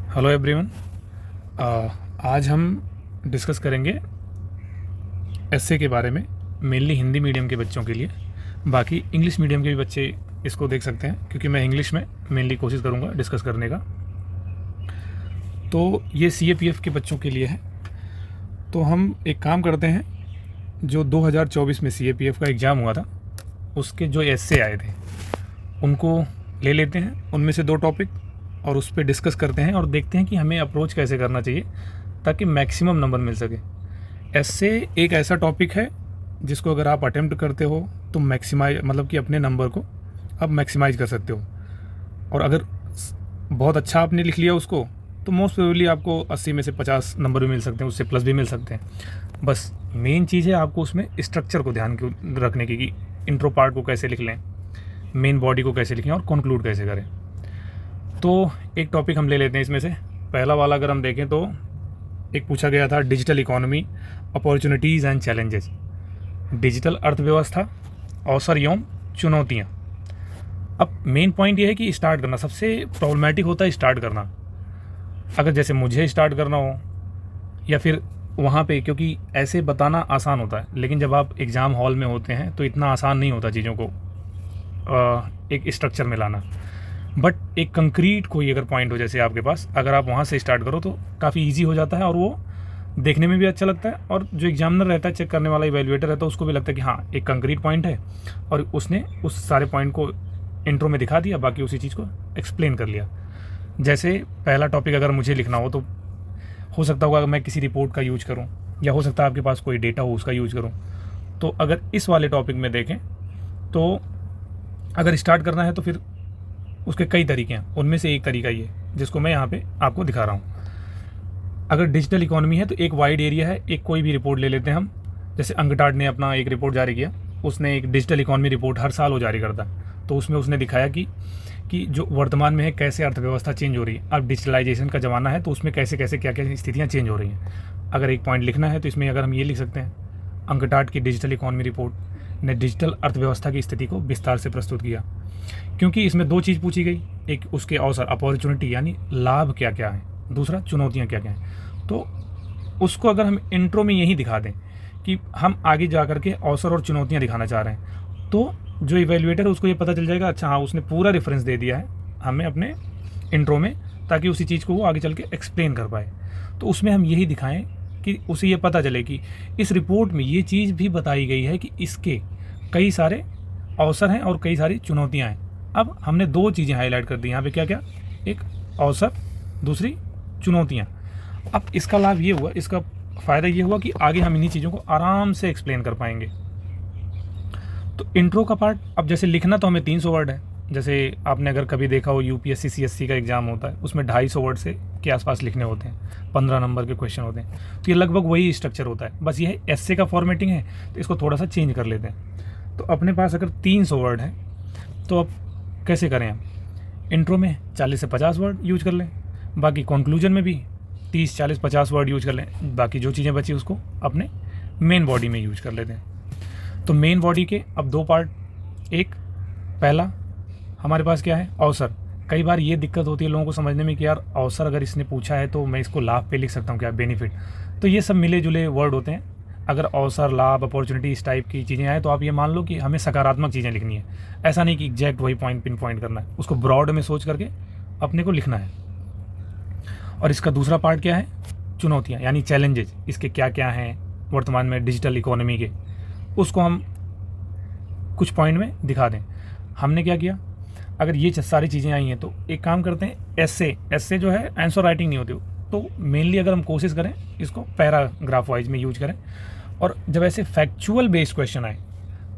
Hello everyone. आज हम discuss करेंगे एसए के बारे में, मेनली हिंदी मीडियम के बच्चों के लिए। बाकी इंग्लिश मीडियम के भी बच्चे इसको देख सकते हैं, क्योंकि मैं इंग्लिश में मेनली कोशिश करूँगा डिस्कस करने का। तो ये सीएपीएफ के बच्चों के लिए है। तो हम एक काम करते हैं, जो 2024 में सीएपीएफ का एग्ज़ाम हुआ था उसके जो एसए आए थे उनको ले लेते हैं, उनमें से 2 टॉपिक, और उस पर डिस्कस करते हैं और देखते हैं कि हमें अप्रोच कैसे करना चाहिए ताकि मैक्सिमम नंबर मिल सके। एसए एक ऐसा टॉपिक है जिसको अगर आप अटेम्प्ट करते हो तो मैक्सिमाइज, मतलब कि अपने नंबर को आप मैक्सिमाइज कर सकते हो। और अगर बहुत अच्छा आपने लिख लिया उसको तो मोस्ट प्रोबेबली आपको 80 में से 50 नंबर भी मिल सकते हैं, उससे प्लस भी मिल सकते हैं। बस मेन चीज़ है आपको उसमें स्ट्रक्चर को ध्यान रखने की, कि इंट्रो पार्ट को कैसे लिख लें, मेन बॉडी को कैसे लिखें और कंक्लूड कैसे करें। तो एक टॉपिक हम ले लेते हैं इसमें से। पहला वाला अगर हम देखें तो एक पूछा गया था, digital economy, opportunities and challenges. Digital अर्थव्यवस्था, अवसर एवं चुनौतियाँ। अब मेन पॉइंट ये है कि स्टार्ट करना सबसे प्रॉब्लमेटिक होता है। स्टार्ट करना, अगर जैसे मुझे स्टार्ट करना हो या फिर वहाँ पे, क्योंकि ऐसे बताना आसान होता है, लेकिन जब आप एग्ज़ाम हॉल में होते हैं तो इतना आसान नहीं होता चीज़ों को एक स्ट्रक्चर में लाना। बट एक कंक्रीट कोई अगर पॉइंट हो जैसे आपके पास, अगर आप वहाँ से स्टार्ट करो तो काफ़ी इजी हो जाता है, और वो देखने में भी अच्छा लगता है, और जो एग्जामिनर रहता है, चेक करने वाला इवैल्यूएटर रहता है, उसको भी लगता है कि हाँ एक कंक्रीट पॉइंट है, और उसने उस सारे पॉइंट को इंट्रो में दिखा दिया, बाकी उसी चीज़ को एक्सप्लेन कर लिया। जैसे पहला टॉपिक अगर मुझे लिखना हो सकता होगा मैं किसी रिपोर्ट का यूज करूँ, या हो सकता है आपके पास कोई डेटा हो उसका यूज करूँ। तो अगर इस वाले टॉपिक में देखें तो अगर स्टार्ट करना है तो फिर उसके कई तरीके हैं, उनमें से एक तरीका ये जिसको मैं यहाँ पे आपको दिखा रहा हूँ। अगर डिजिटल इकोनॉमी है तो एक वाइड एरिया है, एक कोई भी रिपोर्ट ले लेते हैं हम। जैसे अंगटाड ने अपना एक रिपोर्ट जारी किया, उसने एक डिजिटल इकोनॉमी रिपोर्ट हर साल वो जारी करता है। तो उसमें उसने दिखाया कि जो वर्तमान में है कैसे अर्थव्यवस्था चेंज हो रही है। अब डिजिटलाइजेशन का ज़माना है तो उसमें कैसे कैसे क्या क्या स्थितियाँ चेंज हो रही हैं। अगर एक पॉइंट लिखना है तो इसमें अगर हम ये लिख सकते हैं, अंगटाड की डिजिटल इकोनॉमी रिपोर्ट ने डिजिटल अर्थव्यवस्था की स्थिति को विस्तार से प्रस्तुत किया। क्योंकि इसमें 2 चीज़ पूछी गई, एक उसके अवसर, अपॉर्चुनिटी यानी लाभ क्या क्या है, दूसरा चुनौतियाँ क्या क्या हैं। तो उसको अगर हम इंट्रो में यही दिखा दें कि हम आगे जा कर के अवसर और चुनौतियाँ दिखाना चाह रहे हैं, तो जो इवैल्यूएटर है उसको ये पता चल जाएगा, अच्छा हाँ उसने पूरा रेफरेंस दे दिया है हमें अपने इंट्रो में, ताकि उसी चीज़ को वो आगे चल के एक्सप्लेन कर पाए। तो उसमें हम यही दिखाएं कि उसे ये पता चले कि इस रिपोर्ट में ये चीज़ भी बताई गई है कि इसके कई सारे अवसर हैं और कई सारी चुनौतियाँ हैं। अब हमने 2 चीज़ें हाईलाइट कर दी यहाँ पे, क्या क्या, एक अवसर, दूसरी चुनौतियाँ। अब इसका लाभ ये हुआ, इसका फ़ायदा ये हुआ कि आगे हम इन्हीं चीज़ों को आराम से एक्सप्लेन कर पाएंगे। तो इंट्रो का पार्ट, अब जैसे लिखना तो हमें 300 वर्ड है। जैसे आपने अगर कभी देखा हो यूपीएससी सीएससी का एग्ज़ाम होता है, उसमें 250 वर्ड से के आसपास लिखने होते हैं, 15 नंबर के क्वेश्चन होते हैं। तो ये लगभग वही स्ट्रक्चर होता है, बस ये एसए का फॉर्मेटिंग है, तो इसको थोड़ा सा चेंज कर लेते हैं। तो अपने पास अगर 300 वर्ड है तो अब कैसे करें हम, इंट्रो में 40 से 50 वर्ड यूज कर लें, बाकी कंक्लूजन में भी 30, 40, 50 वर्ड यूज कर लें, बाकी जो चीज़ें बची उसको अपने मेन बॉडी में यूज कर लेते हैं। तो मेन बॉडी के अब 2 पार्ट, एक पहला हमारे पास क्या है, अवसर। कई बार ये दिक्कत होती है लोगों को समझने में कि यार अवसर अगर इसने पूछा है तो मैं इसको लाभ पे लिख सकता हूँ क्या, बेनिफिट। तो ये सब मिले जुले वर्ड होते हैं। अगर अवसर, लाभ, अपॉर्चुनिटी इस टाइप की चीज़ें आए तो आप ये मान लो कि हमें सकारात्मक चीज़ें लिखनी है। ऐसा नहीं कि एग्जैक्ट वही पॉइंट पिन पॉइंट करना है, उसको ब्रॉड में सोच करके अपने को लिखना है। और इसका दूसरा पार्ट क्या है, चुनौतियाँ यानी चैलेंजेस, इसके क्या क्या हैं वर्तमान में डिजिटल इकोनॉमी के, उसको हम कुछ पॉइंट में दिखा दें। हमने क्या किया, अगर ये सारी चीज़ें आई हैं तो एक काम करते हैं, एसए जो है आंसर राइटिंग नहीं होती, तो मेनली अगर हम कोशिश करें इसको पैराग्राफ वाइज में यूज करें। और जब ऐसे फैक्चुअल बेस्ड क्वेश्चन आए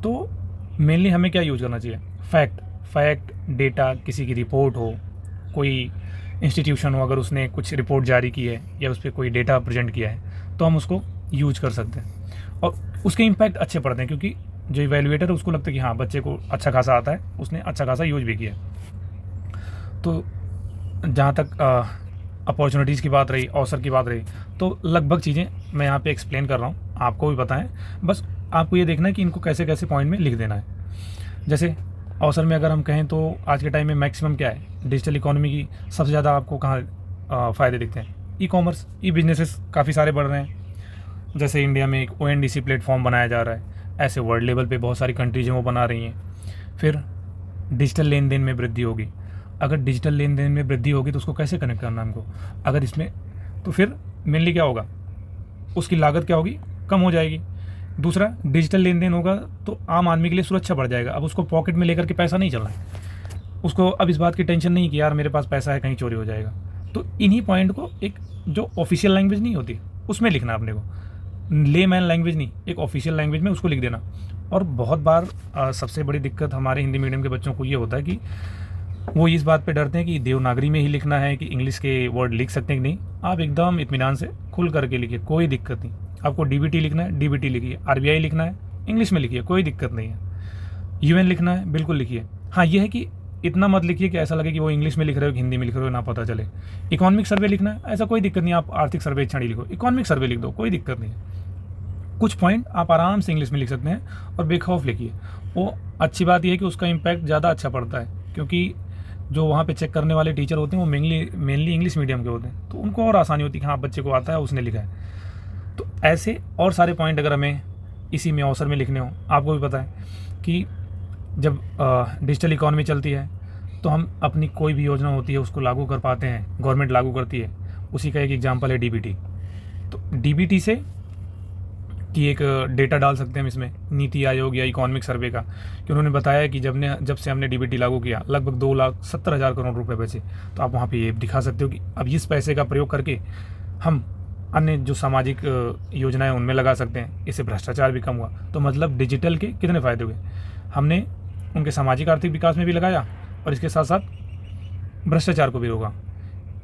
तो मेनली हमें क्या यूज करना चाहिए, फैक्ट, डेटा, किसी की रिपोर्ट हो, कोई इंस्टीट्यूशन हो, अगर उसने कुछ रिपोर्ट जारी की है या उस पर कोई डेटा प्रेजेंट किया है तो हम उसको यूज कर सकते हैं। और उसके इम्पैक्ट अच्छे पड़ते हैं, क्योंकि जो इवैल्यूएटर है उसको लगता है कि हाँ बच्चे को अच्छा खासा आता है, उसने अच्छा खासा यूज भी किया। तो जहाँ तक अपॉर्चुनिटीज़ की बात रही, अवसर की बात रही, तो लगभग चीज़ें मैं यहाँ पे एक्सप्लेन कर रहा हूँ, आपको भी पता है, बस आपको ये देखना है कि इनको कैसे कैसे पॉइंट में लिख देना है। जैसे अवसर में अगर हम कहें तो आज के टाइम में मैक्सिमम क्या है, डिजिटल इकोनॉमी की सबसे ज़्यादा आपको कहाँ फ़ायदे दिखते हैं। ई कॉमर्स, ई बिजनेसेस काफ़ी सारे बढ़ रहे हैं। जैसे इंडिया में एक ONDC प्लेटफॉर्म बनाया जा रहा है, ऐसे वर्ल्ड लेवल पे बहुत सारी कंट्रीज हैं वो बना रही हैं। फिर डिजिटल लेन देन में वृद्धि होगी। अगर डिजिटल लेन देन में वृद्धि होगी तो उसको कैसे कनेक्ट करना हमको, अगर इसमें, तो फिर मेनली क्या होगा, उसकी लागत क्या होगी, कम हो जाएगी। दूसरा, डिजिटल लेन देन होगा तो आम आदमी के लिए सुरक्षा बढ़ जाएगा। अब उसको पॉकेट में लेकर के पैसा नहीं चलना है, उसको अब इस बात की टेंशन नहीं कि यार मेरे पास पैसा है कहीं चोरी हो जाएगा। तो इन्हीं पॉइंट को एक जो ऑफिशियल लैंग्वेज नहीं होती उसमें लिखना अपने को, लेमैन लैंग्वेज नहीं, एक ऑफिशियल लैंग्वेज में उसको लिख देना। और बहुत बार सबसे बड़ी दिक्कत हमारे हिंदी मीडियम के बच्चों को ये होता है कि वो इस बात पे डरते हैं कि देवनागरी में ही लिखना है, कि इंग्लिश के वर्ड लिख सकते हैं कि नहीं। आप एकदम इत्मीनान से खुल करके लिखिए, कोई दिक्कत नहीं। आपको DBT लिखना है, DBT लिखिए। RBI लिखना है, इंग्लिश में लिखिए, कोई दिक्कत नहीं है। UN लिखना है, बिल्कुल लिखिए। हाँ, ये है कि इतना मत लिखिए कि ऐसा लगे कि वो इंग्लिश में लिख रहे हो कि हिंदी में लिख रहे हो, ना पता चले। इकोनॉमिक सर्वे लिखना है, ऐसा कोई दिक्कत नहीं, आप आर्थिक सर्वेक्षण ही लिखो, इकोनॉमिक सर्वे लिख दो, कोई दिक्कत नहीं है। कुछ पॉइंट आप आराम से इंग्लिश में लिख सकते हैं और बेखौफ लिखिए। वो अच्छी बात यह है कि उसका इम्पैक्ट ज़्यादा अच्छा पड़ता है, क्योंकि जो वहाँ पे चेक करने वाले टीचर होते हैं वो मेनली इंग्लिश मीडियम के होते हैं, तो उनको और आसानी होती है कि हाँ बच्चे को आता है, उसने लिखा है। तो ऐसे और सारे पॉइंट अगर हमें इसी में अवसर में लिखने हो, आपको भी पता है कि जब डिजिटल इकॉनमी चलती है तो हम अपनी कोई भी योजना होती है उसको लागू कर पाते हैं, गवर्नमेंट लागू करती है। उसी का एक एग्जांपल है DBT। तो DBT से कि एक डेटा डाल सकते हैं हम इसमें, नीति आयोग या इकोनॉमिक सर्वे का, कि उन्होंने बताया कि जब से हमने DBT लागू किया लगभग 2,70,000 करोड़ रुपए बचे। तो आप वहाँ पे ये दिखा सकते हो कि अब इस पैसे का प्रयोग करके हम अन्य जो सामाजिक योजनाएं उनमें लगा सकते हैं, इससे भ्रष्टाचार भी कम हुआ। तो मतलब डिजिटल के कितने फ़ायदे हुए, हमने उनके सामाजिक आर्थिक विकास में भी लगाया और इसके साथ साथ भ्रष्टाचार को भी रोका।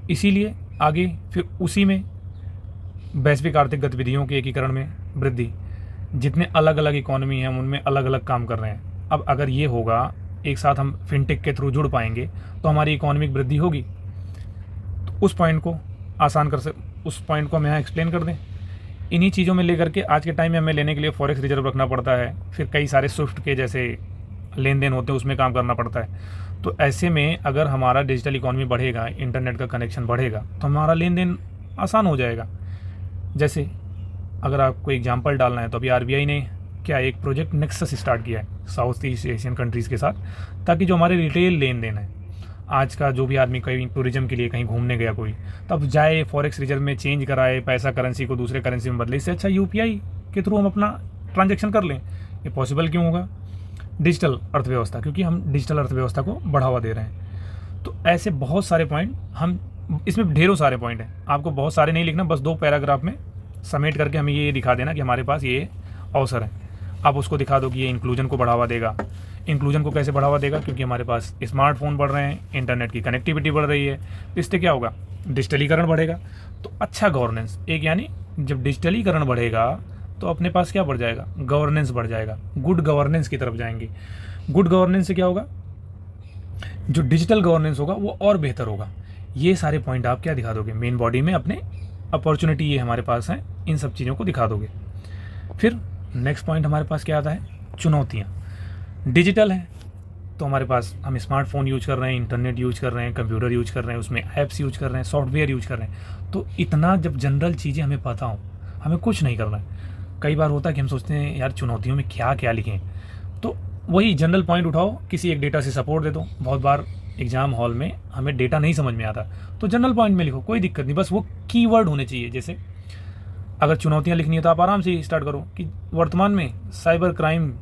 इसीलिए आगे फिर उसी में वैश्विक आर्थिक गतिविधियों के एकीकरण में वृद्धि, जितने अलग अलग इकोनॉमी हैं उनमें अलग अलग काम कर रहे हैं। अब अगर ये होगा, एक साथ हम फिनटेक के थ्रू जुड़ पाएंगे तो हमारी इकोनॉमिक वृद्धि होगी। तो उस पॉइंट को उस पॉइंट को हम यहाँ एक्सप्लेन कर दें। इन्हीं चीज़ों में लेकर के आज के टाइम में हमें लेने के लिए फॉरेक्स रिजर्व रखना पड़ता है, फिर कई सारे स्विफ्ट के जैसे लेन देन होते हैं उसमें काम करना पड़ता है। तो ऐसे में अगर हमारा डिजिटल इकॉनमी बढ़ेगा, इंटरनेट का कनेक्शन बढ़ेगा, तो हमारा लेन देन आसान हो जाएगा। जैसे अगर आपको एग्जांपल डालना है तो अभी RBI ने क्या एक प्रोजेक्ट नेक्सस स्टार्ट किया है साउथ ईस्ट एशियन कंट्रीज़ के साथ, ताकि जो हमारे रिटेल लेन देन है, आज का जो भी आदमी कहीं टूरिज्म के लिए कहीं घूमने गया कोई, तब जाए फॉरेक्स रिजर्व में चेंज कराए, पैसा करेंसी को दूसरे करेंसी में बदले, इससे अच्छा UPI के थ्रू हम अपना ट्रांजेक्शन कर लें। ये पॉसिबल क्यों होगा? डिजिटल अर्थव्यवस्था, क्योंकि हम डिजिटल अर्थव्यवस्था को बढ़ावा दे रहे हैं। तो ऐसे बहुत सारे पॉइंट, हम इसमें ढेरों सारे पॉइंट हैं, आपको बहुत सारे नहीं लिखना, बस 2 पैराग्राफ में समेट करके हमें ये दिखा देना कि हमारे पास ये अवसर है। आप उसको दिखा दो कि ये इंक्लूजन को बढ़ावा देगा। इंक्लूजन को कैसे बढ़ावा देगा? क्योंकि हमारे पास स्मार्टफोन बढ़ रहे हैं, इंटरनेट की कनेक्टिविटी बढ़ रही है, तो इससे क्या होगा? डिजिटलीकरण बढ़ेगा। तो अच्छा गवर्नेंस, एक यानी जब डिजिटलीकरण बढ़ेगा तो अपने पास क्या बढ़ जाएगा? गवर्नेंस बढ़ जाएगा, गुड गवर्नेंस की तरफ जाएंगे। गुड गवर्नेंस से क्या होगा? जो डिजिटल गवर्नेंस होगा वो और बेहतर होगा। ये सारे पॉइंट आप क्या दिखा दोगे मेन बॉडी में, अपने अपॉर्चुनिटी ये हमारे पास है, इन सब चीज़ों को दिखा दोगे। फिर नेक्स्ट पॉइंट हमारे पास क्या आता है? चुनौतियाँ। डिजिटल है तो हमारे पास हम स्मार्टफोन यूज कर रहे हैं, इंटरनेट यूज कर रहे हैं, कंप्यूटर यूज कर रहे हैं, उसमें ऐप्स यूज कर रहे हैं, सॉफ्टवेयर यूज कर रहे हैं। तो इतना जब जनरल चीज़ें हमें पता हो, हमें कुछ नहीं करना है। कई बार होता है कि हम सोचते हैं यार चुनौतियों में क्या क्या लिखें, तो वही जनरल पॉइंट उठाओ, किसी एक डेटा से सपोर्ट दे दो। बहुत बार एग्जाम हॉल में हमें डेटा नहीं समझ में आता, तो जनरल पॉइंट में लिखो, कोई दिक्कत नहीं, बस वो कीवर्ड होने चाहिए। जैसे अगर चुनौतियाँ लिखनी है तो आप आराम से स्टार्ट करो कि वर्तमान में साइबर क्राइम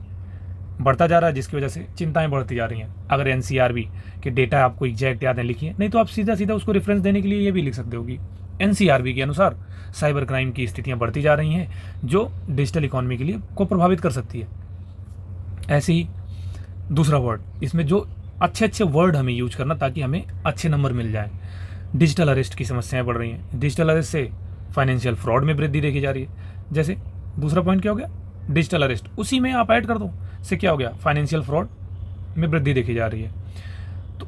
बढ़ता जा रहा है, जिसकी वजह से चिंताएं बढ़ती जा रही हैं। अगर NCRB के डेटा आपको एग्जैक्ट याद है लिखिए, नहीं तो आप सीधा सीधा उसको रेफरेंस देने के लिए ये भी लिख सकते हो कि NCRB के अनुसार साइबर क्राइम की स्थितियां बढ़ती जा रही हैं, जो डिजिटल इकॉनमी के लिए को प्रभावित कर सकती है। ऐसे ही दूसरा वर्ड, इसमें जो अच्छे अच्छे वर्ड हमें यूज करना ताकि हमें अच्छे नंबर मिल जाए। डिजिटल अरेस्ट की समस्याएं बढ़ रही हैं, डिजिटल अरेस्ट से फाइनेंशियल फ्रॉड में वृद्धि देखी जा रही है। जैसे दूसरा पॉइंट क्या हो गया? डिजिटल अरेस्ट, उसी में आप ऐड कर दो, से क्या हो गया? फाइनेंशियल फ्रॉड में वृद्धि देखी जा रही है। तो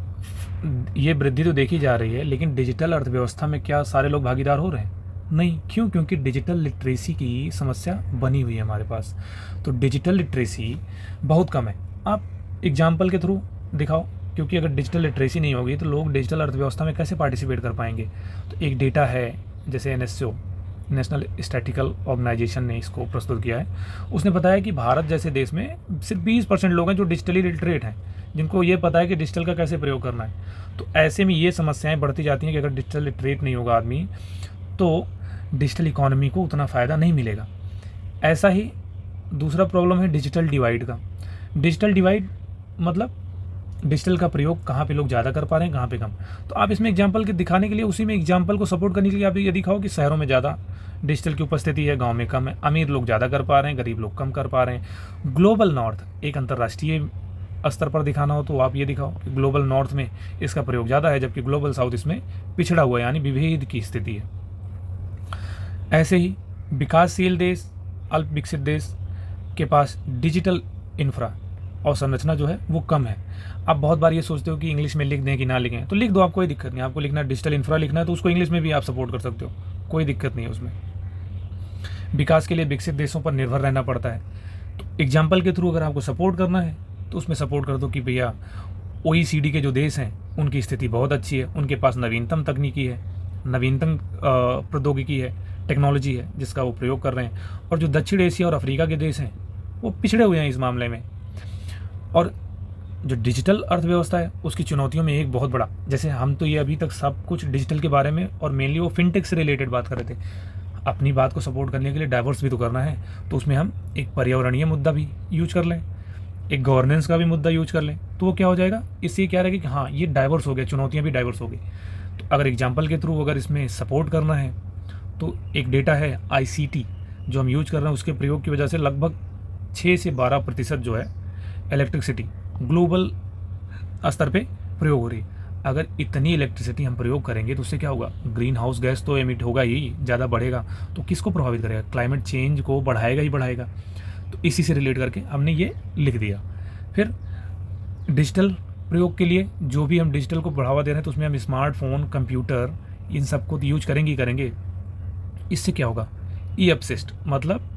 ये वृद्धि तो देखी जा रही है, लेकिन डिजिटल अर्थव्यवस्था में क्या सारे लोग भागीदार हो रहे हैं? नहीं। क्यों? क्योंकि डिजिटल लिटरेसी की समस्या बनी हुई है हमारे पास। तो डिजिटल लिटरेसी बहुत कम है। आप एग्जाम्पल के थ्रू दिखाओ, क्योंकि अगर डिजिटल लिटरेसी नहीं होगी तो लोग डिजिटल अर्थव्यवस्था में कैसे पार्टिसिपेट कर पाएंगे। तो एक डेटा है, जैसे एनएसओ, नेशनल स्टैटिस्टिकल ऑर्गेनाइजेशन ने इसको प्रस्तुत किया है। उसने बताया कि भारत जैसे देश में सिर्फ 20% लोग हैं जो डिजिटली लिटरेट हैं, जिनको ये पता है कि डिजिटल का कैसे प्रयोग करना है। तो ऐसे में ये समस्याएं बढ़ती जाती हैं कि अगर डिजिटल लिटरेट नहीं होगा आदमी तो डिजिटल इकोनॉमी को उतना फ़ायदा नहीं मिलेगा। ऐसा ही दूसरा प्रॉब्लम है डिजिटल डिवाइड का। डिजिटल डिवाइड मतलब डिजिटल का प्रयोग कहाँ पे लोग ज़्यादा कर पा रहे हैं, कहाँ पे कम। तो आप इसमें एग्जांपल के दिखाने के लिए, उसी में एग्जांपल को सपोर्ट करने के लिए आप ये दिखाओ कि शहरों में ज़्यादा डिजिटल की उपस्थिति है, गांव में कम है, अमीर लोग ज़्यादा कर पा रहे हैं, गरीब लोग कम कर पा रहे हैं। ग्लोबल नॉर्थ, एक अंतर्राष्ट्रीय स्तर पर दिखाना हो तो आप ये दिखाओ कि ग्लोबल नॉर्थ में इसका प्रयोग ज़्यादा है, जबकि ग्लोबल साउथ इसमें पिछड़ा हुआ है, यानी विभेद की स्थिति है। ऐसे ही विकासशील देश, अल्प विकसित देश के पास डिजिटल इंफ्रा और संरचना जो है वो कम है। आप बहुत बार ये सोचते हो कि इंग्लिश में लिख दें कि ना लिखें, तो लिख दो, आप कोई दिक्कत नहीं। आपको लिखना डिजिटल इंफ्रा लिखना है तो उसको इंग्लिश में भी आप सपोर्ट कर सकते हो, कोई दिक्कत नहीं है उसमें। विकास के लिए विकसित देशों पर निर्भर रहना पड़ता है। तो एग्जाम्पल के थ्रू अगर आपको सपोर्ट करना है तो उसमें सपोर्ट कर दो कि भैया OECD के जो देश हैं उनकी स्थिति बहुत अच्छी है, उनके पास नवीनतम तकनीकी है, नवीनतम प्रौद्योगिकी है, टेक्नोलॉजी है जिसका वो प्रयोग कर रहे हैं। और जो दक्षिण एशिया और अफ्रीका के देश हैं वो पिछड़े हुए हैं इस मामले में। और जो डिजिटल अर्थव्यवस्था है उसकी चुनौतियों में एक बहुत बड़ा, जैसे हम तो ये अभी तक सब कुछ डिजिटल के बारे में और मेनली वो फिनटेक से रिलेटेड बात कर रहे थे। अपनी बात को सपोर्ट करने के लिए डाइवर्स भी तो करना है, तो उसमें हम एक पर्यावरणीय मुद्दा भी यूज कर लें, एक गवर्नेंस का भी मुद्दा यूज कर लें, तो वो क्या हो जाएगा, इससे क्या रहेगा कि हाँ ये डाइवर्स हो गया, चुनौतियाँ भी डाइवर्स हो गई। तो अगर एग्जाम्पल के थ्रू अगर इसमें सपोर्ट करना है तो एक डेटा है ICT जो हम यूज कर रहे हैं, उसके प्रयोग की वजह से लगभग 6 से 12% जो है इलेक्ट्रिसिटी ग्लोबल स्तर पे प्रयोग हो रही है। अगर इतनी इलेक्ट्रिसिटी हम प्रयोग करेंगे तो उससे क्या होगा, ग्रीन हाउस गैस तो एमिट होगा ही, ज़्यादा बढ़ेगा, तो किसको प्रभावित करेगा, क्लाइमेट चेंज को बढ़ाएगा ही बढ़ाएगा। तो इसी से रिलेट करके हमने ये लिख दिया। फिर डिजिटल प्रयोग के लिए जो भी हम डिजिटल को बढ़ावा दे रहे हैं तो उसमें हम स्मार्टफोन, कंप्यूटर, इन सबको तो यूज करेंगे ही करेंगे। इससे क्या होगा, ई अपशिष्ट मतलब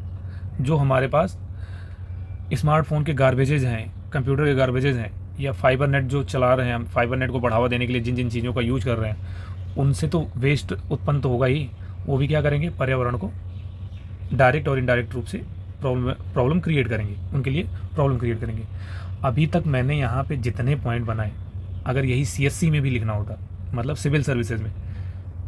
जो हमारे पास स्मार्टफोन के गार्बेजेज हैं, कंप्यूटर के गार्बेजेज हैं, या फाइबर नेट जो चला रहे हैं हम, फाइबर नेट को बढ़ावा देने के लिए जिन जिन चीज़ों का यूज कर रहे हैं, उनसे तो वेस्ट उत्पन्न तो होगा ही, वो भी क्या करेंगे, पर्यावरण को डायरेक्ट और इनडायरेक्ट रूप से प्रॉब्लम क्रिएट करेंगे, उनके लिए प्रॉब्लम क्रिएट करेंगे। अभी तक मैंने यहाँ पे जितने पॉइंट बनाए, अगर यही CSC में भी लिखना होता, मतलब सिविल सर्विसेज में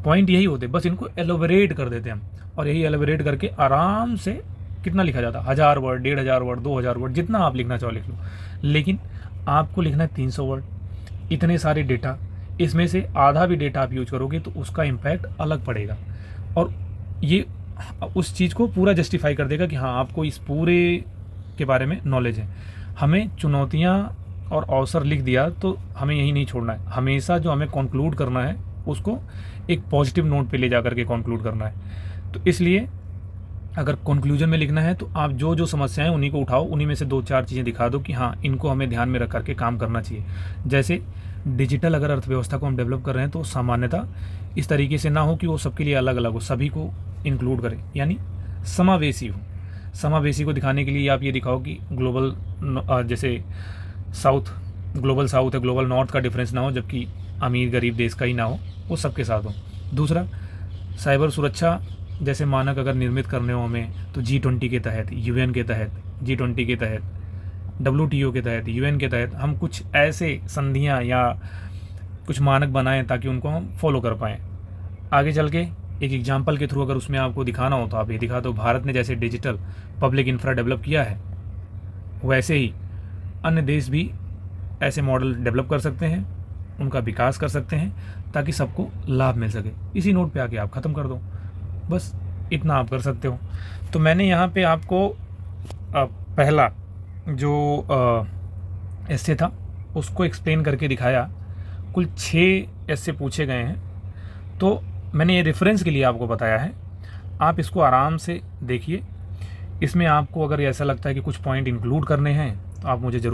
पॉइंट यही होते, बस इनको एलोबरेट कर देते हम, और यही एलोबरेट करके आराम से कितना लिखा जाता, 1000 वर्ड, 1500 वर्ड, 2000 वर्ड, जितना आप लिखना चाहो लिख लो। लेकिन आपको लिखना है 300 वर्ड, इतने सारे डेटा, इसमें से आधा भी डेटा आप यूज करोगे तो उसका इम्पैक्ट अलग पड़ेगा, और ये उस चीज़ को पूरा जस्टिफाई कर देगा कि हाँ आपको इस पूरे के बारे में नॉलेज है। हमें चुनौतियाँ और अवसर लिख दिया तो हमें यही नहीं छोड़ना है, हमेशा जो हमें कंक्लूड करना है उसको एक पॉजिटिव नोट पे ले जा करके कंक्लूड करना है। तो इसलिए अगर कंक्लूजन में लिखना है तो आप जो जो समस्याएं उन्हीं को उठाओ, उन्हीं में से 2-4 चीज़ें दिखा दो कि हाँ इनको हमें ध्यान में रख करके काम करना चाहिए। जैसे डिजिटल अगर अर्थव्यवस्था को हम डेवलप कर रहे हैं तो सामान्यतः इस तरीके से ना हो कि वो सबके लिए अलग अलग हो, सभी को इंक्लूड करें, यानी समावेशी हो। समावेशी को दिखाने के लिए आप ये दिखाओ कि ग्लोबल जैसे ग्लोबल साउथ है, ग्लोबल नॉर्थ का डिफरेंस ना हो, जबकि अमीर गरीब देश का ही ना हो, वो सबके साथ हो। दूसरा, साइबर सुरक्षा जैसे मानक अगर निर्मित करने हो हमें तो G20 के तहत, UN के तहत, G20 के तहत, WTO के तहत, UN के तहत हम कुछ ऐसे संधियां या कुछ मानक बनाएं ताकि उनको हम फॉलो कर पाएँ। आगे चल के एक एग्जाम्पल के थ्रू अगर उसमें आपको दिखाना हो तो आप ये दिखा दो, भारत ने जैसे डिजिटल पब्लिक इंफ्रा डेवलप किया है वैसे ही अन्य देश भी ऐसे मॉडल डेवलप कर सकते हैं, उनका विकास कर सकते हैं ताकि सबको लाभ मिल सके। इसी नोट पे आके आप ख़त्म कर दो, बस इतना आप कर सकते हो। तो मैंने यहाँ पे आपको पहला जो एस्से था उसको एक्सप्लेन करके दिखाया। कुल 6 एस्से पूछे गए हैं, तो मैंने ये रेफरेंस के लिए आपको बताया है, आप इसको आराम से देखिए। इसमें आपको अगर ऐसा लगता है कि कुछ पॉइंट इंक्लूड करने हैं तो आप मुझे ज़रूर